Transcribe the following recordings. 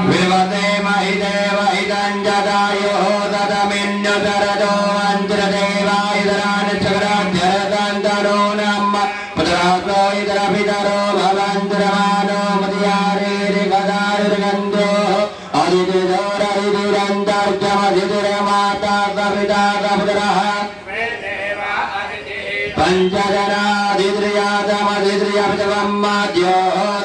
विवते महिदेव हिदञ्जदायो ददमिन्युदरदो वन्द्रदेवायुधरान् चक्राध्यरदन्तरो नम पुत्रासो इदरपितरो भवन्तुरमानो मदियारेरिगदारुर्गन्धो अदितिदोरहिदुरन्तर्जमधिदुरमाता सपिता सपुत्रः पंचजनाधिद्रियादमधिद्रियपितवम्माद्यो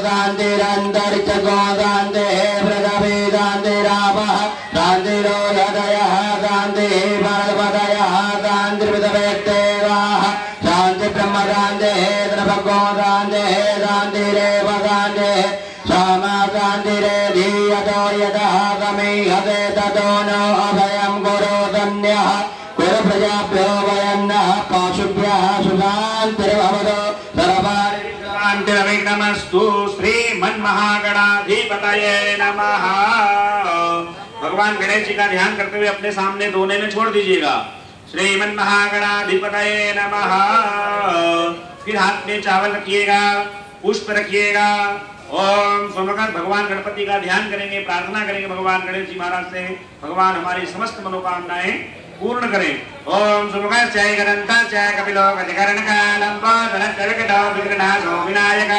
शान्तिरन्तरिक्षगो शान्तिः पृथ्वीशान्तिरापः शान्तिरोधयः शान्तिः परपदयः शान्तिर्विदवेत्तेवाः शान्तिब्रह्मशान्तिः द्रवगो शान्तिः शान्तिरेव शान्तिः सामा शान्तिरेधीयतो यतः समीहते ततो नो अभयं कुरु धन्यः कुरु प्रजाभ्यो वयन्नः पाशुभ्यः सुशान्तिर्भवतु सर्वशान्तिर्विघ्नमस्तु। श्रीमन्महागणाधिपतये नमः। भगवान गणेश जी का ध्यान करते हुए अपने सामने दोने में छोड़ दीजिएगा। श्रीमन्महागणाधिपतये नमः। फिर हाथ में चावल रखिएगा, पुष्प रखिएगा। ओम सोमकर भगवान गणपति का ध्यान करेंगे, प्रार्थना करेंगे भगवान गणेश जी महाराज से, भगवान हमारी समस्त मनोकामनाएं पूर्ण करें। ओम सुमुखः जय गणंता जय कपिलो गजकर्णका लंबोदर सर्वविघ्नो विघ्ननाशो विनायक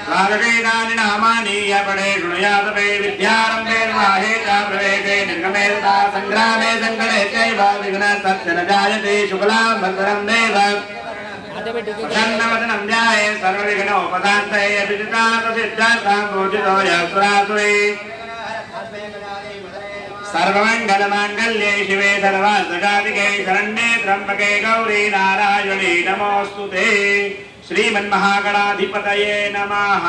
सर्ववेदानि नामानि यपडे गुणयातवे विद्यारम्भे वाहे च प्रवेशे निर्गमे तथा संग्रामे संकटे चैव विघ्नस्तस्य न जायते शुक्लां भद्रं देव प्रसन्नवदनं ध्याये सर्वविघ्नोपशान्तये अभिजितार्थसिद्धार्थं पूजितो यस्वरासुरे सर्वमंगलमांगल्ये शिवे सर्वार्थसाधिके शरण्ये त्र्यंबके गौरी नारायणी नमोस्तुते। श्रीमन्महागणाधिपतये नमः।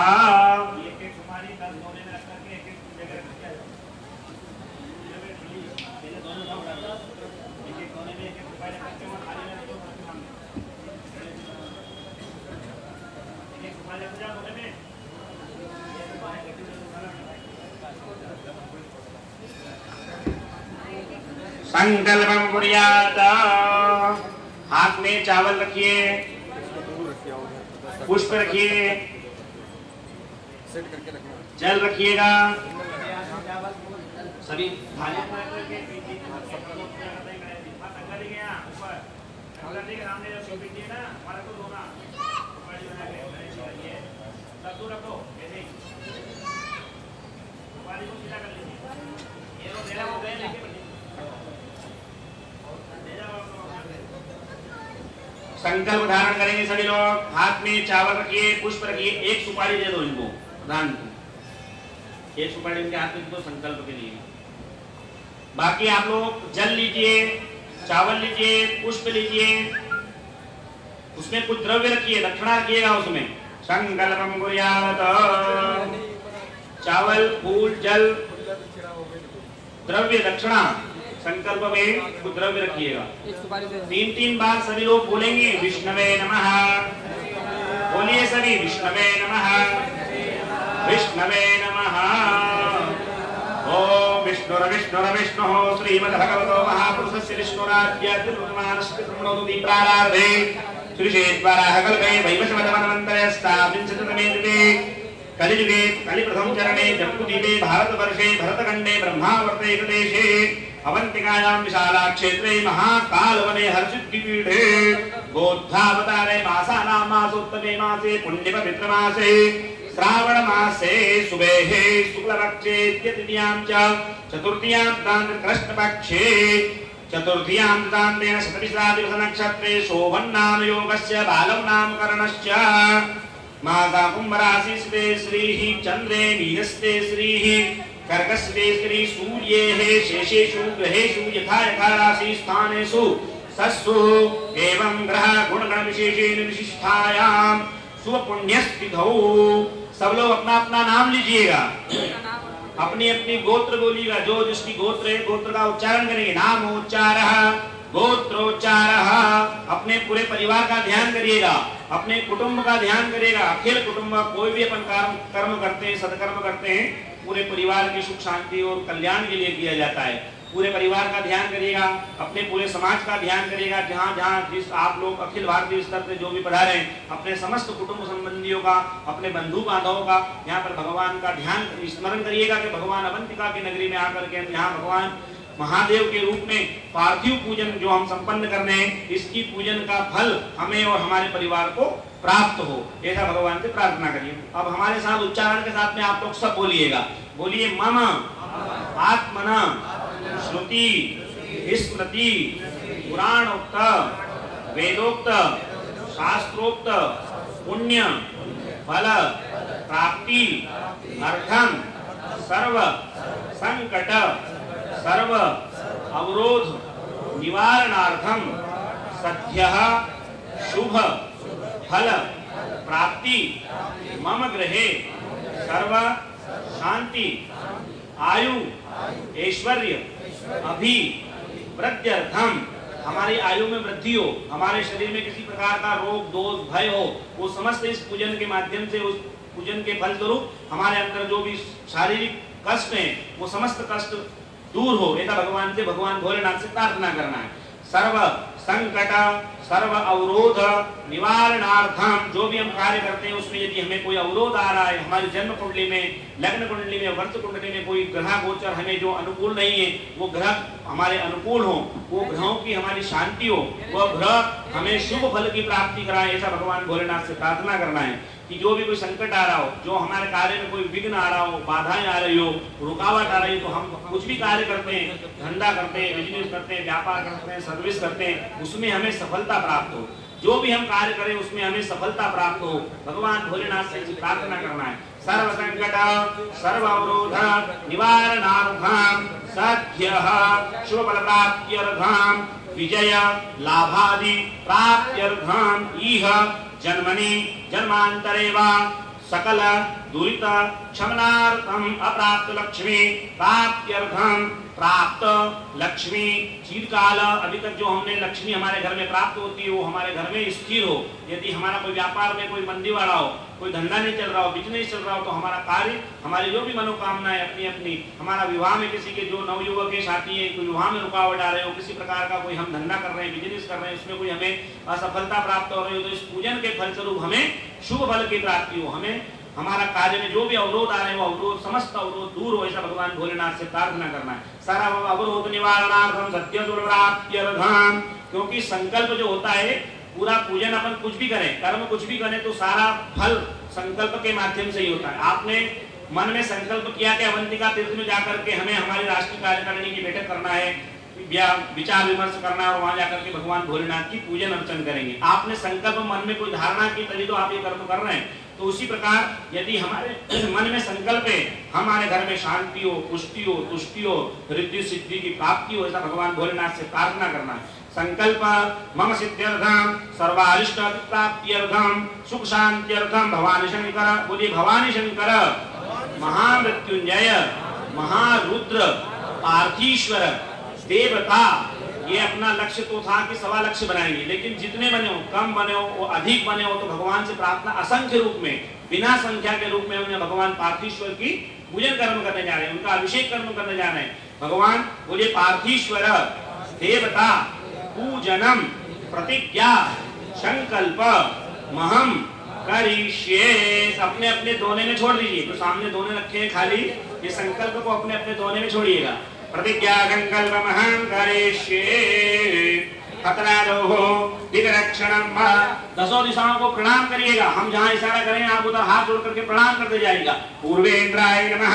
संकल्पम कुर्यात। हाथ में चावल रखिए, पुष्प रखिए, जल रखिएगा। सभी संकल्प धारण करेंगे सभी लोग। हाथ में चावल रखिए, पुष्प रखिए, एक सुपारी दे दो इनको दान को, एक सुपारी इनके हाथ में दो संकल्प के लिए। बाकी आप लोग जल लीजिए, चावल लीजिए, पुष्प लीजिए, उसमें कुछ द्रव्य रखिए, दक्षिणा रखिएगा उसमें। संकल्पम कुर्यात। चावल, फूल, जल, द्रव्य, दक्षिणा, संकल्प में कुछ द्रव्य रखिएगा। 3-3 बार सभी लोग बोलेंगे विष्णवे नमः। बोलिए सभी विष्णवे नमः, विष्णवे नमः। ओम विष्णुर्विष्णुर्विष्णुः श्रीमद्भगवतो महापुरुषस्य विष्णुराद्याद्विमानस्य ब्रह्मणोदीप्रारार्धे श्रीशेश्वराः कल्पे वैवस्वतमन्वन्तरस्ताविंशतितमे दिने कलियुगे कलिप्रथम चरणे जम्बूद्वीपे भारतवर्षे भरतखण्डे ब्रह्मावर्ते एकदेशे अवंतिकायां विशाला क्षेत्रे महाकालवने हर्षिद्विपीठे गोद्धावतारे मासानां मासोत्तमे मासे पुण्यपवित्र मासे श्रावण मासे सुबेहे शुक्लपक्षे द्वितीयां च चतुर्थीयां कृष्णपक्षे चतुर्थीयां तान्तेन शतभिषादिवस नक्षत्रे शोभन्नाम योगस्य बालं नामकरणश्च माता कुंभराशि स्थे श्रीः चंद्रे मीनस्ते श्रीः कर्कस्थे श्री सूर्येः शेषेषु ग्रहेषु यथा यथा राशि स्थानेषु सत्सु एवं ग्रह गुणगण विशेषेण विशिष्टायां स्वपुण्यस्थितौ। सब लोग अपना अपना नाम लीजिएगा, अपनी अपनी गोत्र बोलिएगा। जो जिसकी गोत्र है गोत्र का उच्चारण करेंगे। नाम उच्चारः गोत्रोच्चारः। अपने पूरे परिवार का ध्यान करिएगा, अपने कुटुंब का ध्यान करिएगा। अखिल कुटुंब कोई भी अपन कर्म करते हैं, सत्कर्म करते हैं, पूरे परिवार की सुख शांति और कल्याण के लिए किया जाता है। पूरे परिवार का ध्यान करिएगा, अपने पूरे समाज का ध्यान करिएगा। जहाँ जहाँ जिस आप लोग अखिल भारतीय स्तर से जो भी पधारे हैं, अपने समस्त कुटुंब संबंधियों का, अपने बंधु बांधवों का यहाँ पर भगवान का ध्यान स्मरण करिएगा कि भगवान अवंतिका की नगरी में आकर के यहाँ भगवान महादेव के रूप में पार्थिव पूजन जो हम संपन्न कर रहे हैं, इसकी पूजन का फल हमें और हमारे परिवार को प्राप्त हो, ऐसा भगवान से प्रार्थना करिए। अब हमारे साथ उच्चारण के साथ में आप लोग सब बोलिएगा। बोलिए मम आत्मना श्रुति स्मृति पुराणोक्त वेदोक्त शास्त्रोक्त पुण्य फल प्राप्ति अर्थम सर्व संकट सर्व अवरोध निवारणार्थम सद्यः शुभ फल प्राप्ति मम गृहे सर्व शांति आयु ऐश्वर्य अभिवृद्ध्यर्थम, हमारी आयु में वृद्धि हो, हमारे शरीर में किसी प्रकार का रोग दोष भय हो, वो समस्त इस पूजन के माध्यम से, उस पूजन के फल स्वरूप हमारे अंदर जो भी शारीरिक कष्ट है वो समस्त कष्ट दूर हो, ऐसा भगवान से, भगवान भोलेनाथ से प्रार्थना करना है। सर्व संकट सर्व अवरोध निवारणार्थम, जो भी हम कार्य करते हैं उसमें यदि हमें कोई अवरोध आ रहा है, हमारी जन्म कुंडली में, लग्न कुंडली में, वर्ष कुंडली में कोई ग्रह गोचर हमें जो अनुकूल नहीं है, वो ग्रह हमारे अनुकूल हो, वो ग्रहों की हमारी शांति हो, वो ग्रह हमें शुभ फल की प्राप्ति कराए, ऐसा भगवान भोलेनाथ से प्रार्थना करना है। कि जो भी कोई संकट आ रहा हो, जो हमारे कार्य में कोई विघ्न आ रहा हो, बाधाएं आ रही हो, रुकावट आ रही हो, तो हम कुछ भी कार्य करते हैं, धंधा करते हैं, बिजनेस करते हैं, व्यापार करते हैं, सर्विस करते हैं, उसमें हमें सफलता प्राप्त हो, जो भी हम कार्य करें उसमें हमें सफलता प्राप्त हो, भगवान भोलेनाथ से प्रार्थना करना है। सर्व संकट सर्व अवरोध निवारणार्थम सद्यः शुभ फल प्राप्त्यर्थम विजय लाभादि प्राप्त्यर्थम इह जन्मनि जन्मांतरे वा सकल दुरित क्षमनार्थम अप्राप्त लक्ष्मी प्राप्त्यर्थम प्राप्त लक्ष्मी चिरकाल, अभी तक जो हमने लक्ष्मी हमारे घर में प्राप्त होती है वो हमारे घर में स्थिर हो। यदि हमारा कोई व्यापार में कोई मंदी वाला हो, कोई धंधा नहीं चल रहा हो, बिजनेस चल रहा हो, तो हमारा कार्य, हमारी जो भी मनोकामनाएं अपनी अपनी, हमारा विवाह में किसी के जो नवयुवक के साथी है, कोई विवाह में रुकावट आ रहे हो, किसी प्रकार का कोई हम धंधा कर रहे हैं, बिजनेस कर रहे हैं, उसमें कोई हमें असफलता प्राप्त हो रही हो, तो इस पूजन के फलस्वरूप हमें शुभ फल की प्राप्ति हो, हमें हमारा कार्य में जो भी अवरोध आ रहे हैं वो अवरोध, समस्त अवरोध दूर हो, ऐसा भगवान भोलेनाथ से प्रार्थना करना है। सारा अवरोध निवारणार्थम सत्य दुर्प्राप्त्यर्थम, क्योंकि संकल्प जो होता है, पूरा पूजन अपन कुछ भी करें, कर्म कुछ भी करें, तो सारा फल संकल्प के माध्यम से ही होता है। आपने मन में संकल्प किया कि अवंतिका तीर्थ में जाकर के हमें हमारी राष्ट्रीय कार्यकारिणी की बैठक करना है, विचार विमर्श करना है और वहां जाकर के भगवान भोलेनाथ की पूजन अर्चन करेंगे। आपने संकल्प मन में कोई धारणा की, तभी तो आप ये कर्म कर रहे हैं। तो उसी प्रकार यदि हमारे मन में संकल्प है हमारे घर में शांति हो, पुष्टि हो, तुष्टि हो, रिद्धि सिद्धि की प्राप्ति हो, ऐसा भगवान भोलेनाथ से प्रार्थना करना है। संकल्प मम सिद्ध्यर्थम सर्वारिष्ट प्राप्त्यर्थम सुख शांत्यर्थम भवानी शंकर, बोलिए भवानी शंकर महामृत्युंजय महारुद्र पार्थीश्वर देवता। ये अपना लक्ष्य तो था कि 1.25 लक्ष बनाएंगे, लेकिन जितने बने हो, कम बने हो, वो अधिक बने हो, तो भगवान से प्रार्थना असंख्य रूप में, बिना संख्या के रूप में हमने भगवान पार्थीश्वर की पूजन कर्म करने जा रहे हैं, उनका अभिषेक कर्म करने जा रहे हैं। भगवान बोलिए पार्थीश्वर देवता पूजनम प्रतिज्ञा संकल्प महम करिष्ये। अपने अपने दोने में छोड़ दीजिए, तो सामने दोने रखे हैं खाली, ये संकल्प को अपने अपने दोने में छोड़िएगा। प्रतिज्ञा संकल्प महम करिष्ये खतरादोः दिग्रक्षणम, 10 दिशाओं को प्रणाम करिएगा। हम जहाँ इशारा करें आप उधर हाथ जोड़ करके प्रणाम करते जाइएगा। पूर्वेन्द्राय नमः,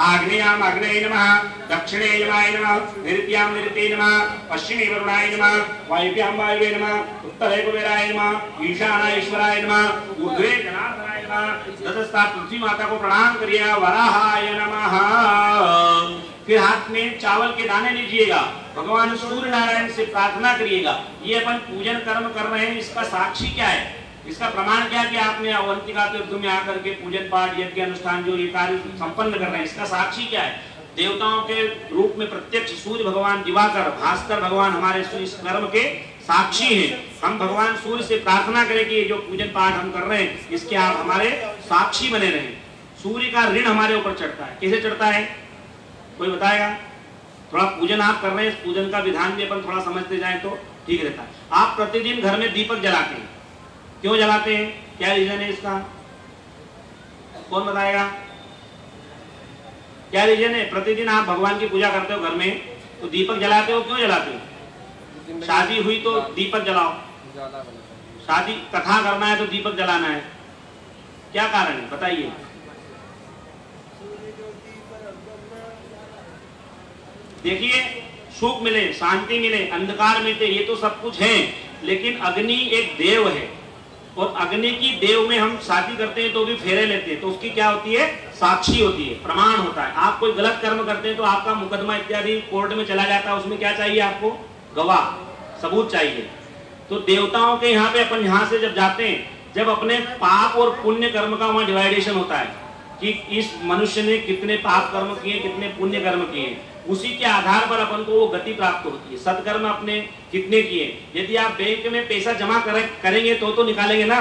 आग्नेयाम आग्नेय नमः, दक्षिणे यमाय नमः, नैऋत्याम नैऋत्ये नमः, पश्चिमे वरुणाय नमः, वायव्याम वायवे नमः, उत्तरे कुबेराय नमः, ईशानाय ईश्वराय नमः, ऊर्ध्वे जनार्दनाय नमः। 10 स्थान तुलसी माता को प्रणाम करिएगा। वराहाय नमः। फिर हाथ में चावल के दाने लीजिएगा, भगवान सूर्य नारायण से प्रार्थना करिएगा। ये अपन पूजन कर्म कर रहे हैं, इसका साक्षी क्या है, इसका प्रमाण क्या कि आपने अवंतिका तीर्थ में आकर के पूजन पाठ यज्ञ अनुष्ठान जो ये कार्य संपन्न कर रहे हैं, इसका साक्षी क्या है? देवताओं के रूप में प्रत्यक्ष सूर्य भगवान दिवाकर भास्कर भगवान हमारे इस कर्म के साक्षी हैं। हम भगवान सूर्य से प्रार्थना करें कि जो पूजन पाठ हम कर रहे हैं इसके आप हमारे साक्षी बने रहें। सूर्य का ऋण हमारे ऊपर चढ़ता है, कैसे चढ़ता है कोई बताएगा? थोड़ा पूजन आप कर रहे हैं, इस पूजन का विधान भी अपन थोड़ा समझते जाएं तो ठीक रहता है। आप प्रतिदिन घर में दीपक जलाते हैं, क्यों जलाते हैं, क्या रीजन है इसका, कौन बताएगा? क्या रीजन है? प्रतिदिन आप भगवान की पूजा करते हो घर में, तो दीपक जलाते हो, क्यों जलाते हो? शादी हुई तो दीपक जलाओ, शादी कथा करना है तो दीपक जलाना है, क्या कारण है बताइए? देखिए, सुख मिले, शांति मिले, अंधकार मिटे, ये तो सब कुछ है, लेकिन अग्नि एक देव है, और अग्नि की देव में हम शादी करते हैं तो भी फेरे लेते हैं, तो उसकी क्या होती है, साक्षी होती है, प्रमाण होता है। आप कोई गलत कर्म करते हैं तो आपका मुकदमा इत्यादि कोर्ट में चला जाता है, उसमें क्या चाहिए आपको, गवाह, सबूत चाहिए। तो देवताओं के यहाँ पे अपन यहाँ से जब जाते हैं, जब अपने पाप और पुण्य कर्म का वहां डिवाइडेशन होता है कि इस मनुष्य ने कितने पाप कर्म किए, कितने पुण्य कर्म किए, उसी के आधार पर अपन को वो गति प्राप्त होती है। सत्कर्म अपने कितने किए, यदि आप बैंक में पैसा जमा करेंगे तो निकालेंगे ना,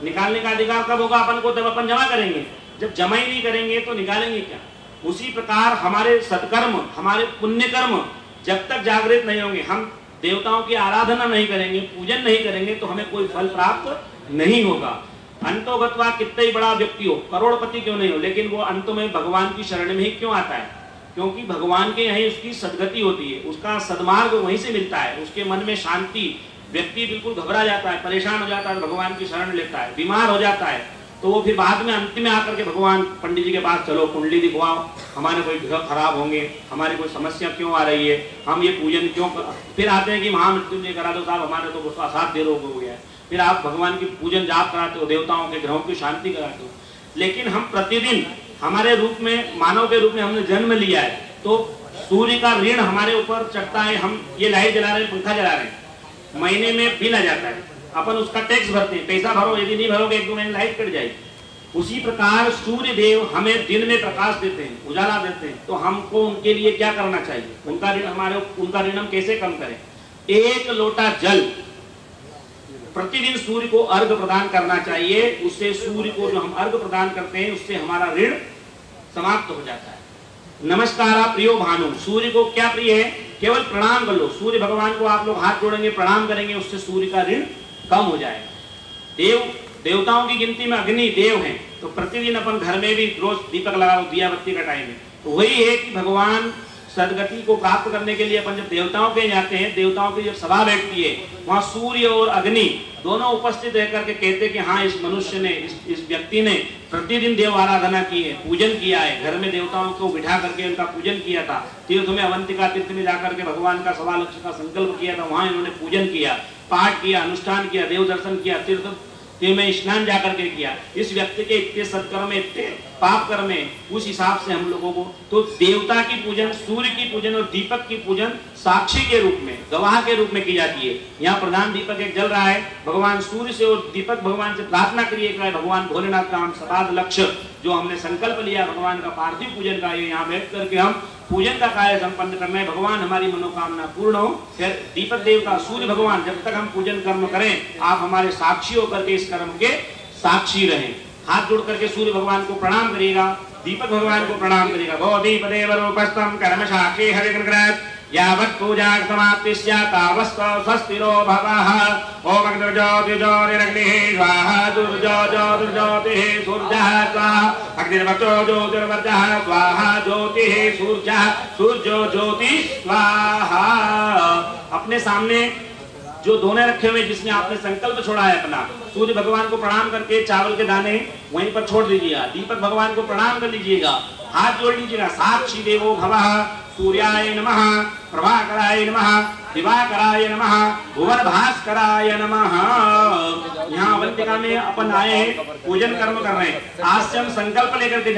निकालने का अधिकार कब होगा अपन को, तब अपन जमा करेंगे, जब जमा ही नहीं करेंगे तो निकालेंगे क्या। उसी प्रकार हमारे सत्कर्म, हमारे पुण्य कर्म जब तक जागृत नहीं होंगे, हम देवताओं की आराधना नहीं करेंगे, पूजन नहीं करेंगे, तो हमें कोई फल प्राप्त नहीं होगा। अंतोगत्वा कितना ही बड़ा व्यक्ति हो, करोड़पति क्यों नहीं हो, लेकिन वो अंत में भगवान की शरण में ही क्यों आता है, क्योंकि भगवान के यहीं उसकी सदगति होती है, उसका सदमार्ग वहीं से मिलता है, उसके मन में शांति, व्यक्ति बिल्कुल घबरा जाता है, परेशान हो जाता है, भगवान की शरण लेता है, बीमार हो जाता है, तो वो फिर बाद में अंत में आकर के भगवान पंडित जी के पास, चलो कुंडली दिखवाओ, हमारे कोई ग्रह खराब होंगे, हमारी कोई समस्या क्यों आ रही है, हम ये पूजन क्यों फिर आते हैं कि महामृत्युंजय करा दो साहब, हमारे तो असाध्य रोग हो गया है, फिर आप भगवान की पूजन जाप कराते हो, देवताओं के ग्रहों की शांति कराते हो। लेकिन हम प्रतिदिन हमारे रूप में, मानव के रूप में हमने जन्म लिया है, तो सूर्य का ऋण हमारे ऊपर चढ़ता है। हम ये लाइट जला रहे हैं, पंखा जला रहे हैं, महीने में बिल आ जाता है, अपन उसका टैक्स भरते हैं, पैसा भरो, यदि नहीं भरोगे 1-2 महीने लाइट कट जाएगी। उसी प्रकार सूर्य देव हमें दिन में प्रकाश देते हैं, उजाला देते हैं, तो हमको उनके लिए क्या करना चाहिए, उनका ऋण हम कैसे कम करें। 1 लोटा जल प्रतिदिन सूर्य को अर्घ प्रदान करना चाहिए, उससे सूर्य को जो हम अर्घ प्रदान करते हैं उससे हमारा ऋण समाप्त हो जाता है। नमस्कार प्रियो भानु, सूर्य को क्या प्रिय है, केवल प्रणाम कर लो, सूर्य भगवान को आप लोग हाथ जोड़ेंगे, प्रणाम करेंगे, उससे सूर्य का ऋण कम हो जाएगा। देवताओं की गिनती में अग्नि देव हैं, तो प्रतिदिन अपन घर में भी रोज दीपक लगाओ, दिया बत्ती का टाइम है, तो वही है कि भगवान सदगति को प्राप्त करने के लिए अपन जब देवताओं के जाते हैं, देवताओं की जब सभा बैठती है, वहां सूर्य और अग्नि दोनों उपस्थित रह करके कहते हैं कि हाँ, इस मनुष्य ने, इस व्यक्ति ने प्रतिदिन देव आराधना की है, पूजन किया है, घर में देवताओं को बिठा करके उनका पूजन किया था, तीर्थ में अवंतिका तीर्थ में जाकर के भगवान का 1.25 लक्ष का संकल्प किया था, वहां इन्होंने पूजन किया, पाठ किया, अनुष्ठान किया, देव दर्शन किया, तीर्थ में स्नान जाकर के किया। इस व्यक्ति के इतने सत्कर्म, इतने पाप कर्म, उस हिसाब से हम लोगों को तो देवता की पूजन, सूर्य की पूजन और दीपक की पूजन साक्षी के रूप में, गवाह के रूप में की जाती है। यहाँ प्रधान दीपक एक जल रहा है, भगवान सूर्य से और दीपक भगवान से प्रार्थना करिए, भगवान भोलेनाथ का हम 7 लक्ष्य जो हमने संकल्प लिया भगवान का पार्थिव पूजन का, ये यहाँ बैठ करके हम पूजन का कार्य संपन्न करना है, भगवान हमारी मनोकामना पूर्ण हो। फिर दीपक देवता सूर्य भगवान, जब तक हम पूजन कर्म करें, आप हमारे साक्षी होकर के इस कर्म के साक्षी रहें। हाथ जोड़ करके सूर्य भगवान को प्रणाम करिएगा, दीपक भगवान को प्रणाम करिएगा। भो दीपदेव रूपस्थं कर्म साक्षी हरिग्रह यावत् पूजा समाप्ति स्यात् तावत् स्वस्तिरो भवः। ओम अग्निर्ज्योतिर्ज्योतिरग्निः स्वाहा, दुर्ज्योतिर्ज्योतिः सूर्यः स्वाहा, अग्निर्वचो ज्योतिर्वचः स्वाहा, ज्योतिः सूर्यः सूर्यो ज्योति स्वाहा। अपने सामने जो दोने रखे हुए, जिसमें आपने संकल्प छोड़ा है अपना, सूर्य भगवान को प्रणाम करके चावल के दाने वहीं पर छोड़ दीजिएगा, दीपक भगवान को प्रणाम कर लीजिएगा, हाथ जोड़ लीजिएगा। साक्षी देवो भवः, सूर्याय नमः, प्रभाकराय नमः, दिवाकराय नमः, भुवन भास्कराय नमः। यहाँ अवंतिका में अपन आए हैं, पूजन कर्म कर रहे हैं, आज से हम संकल्प लेकर के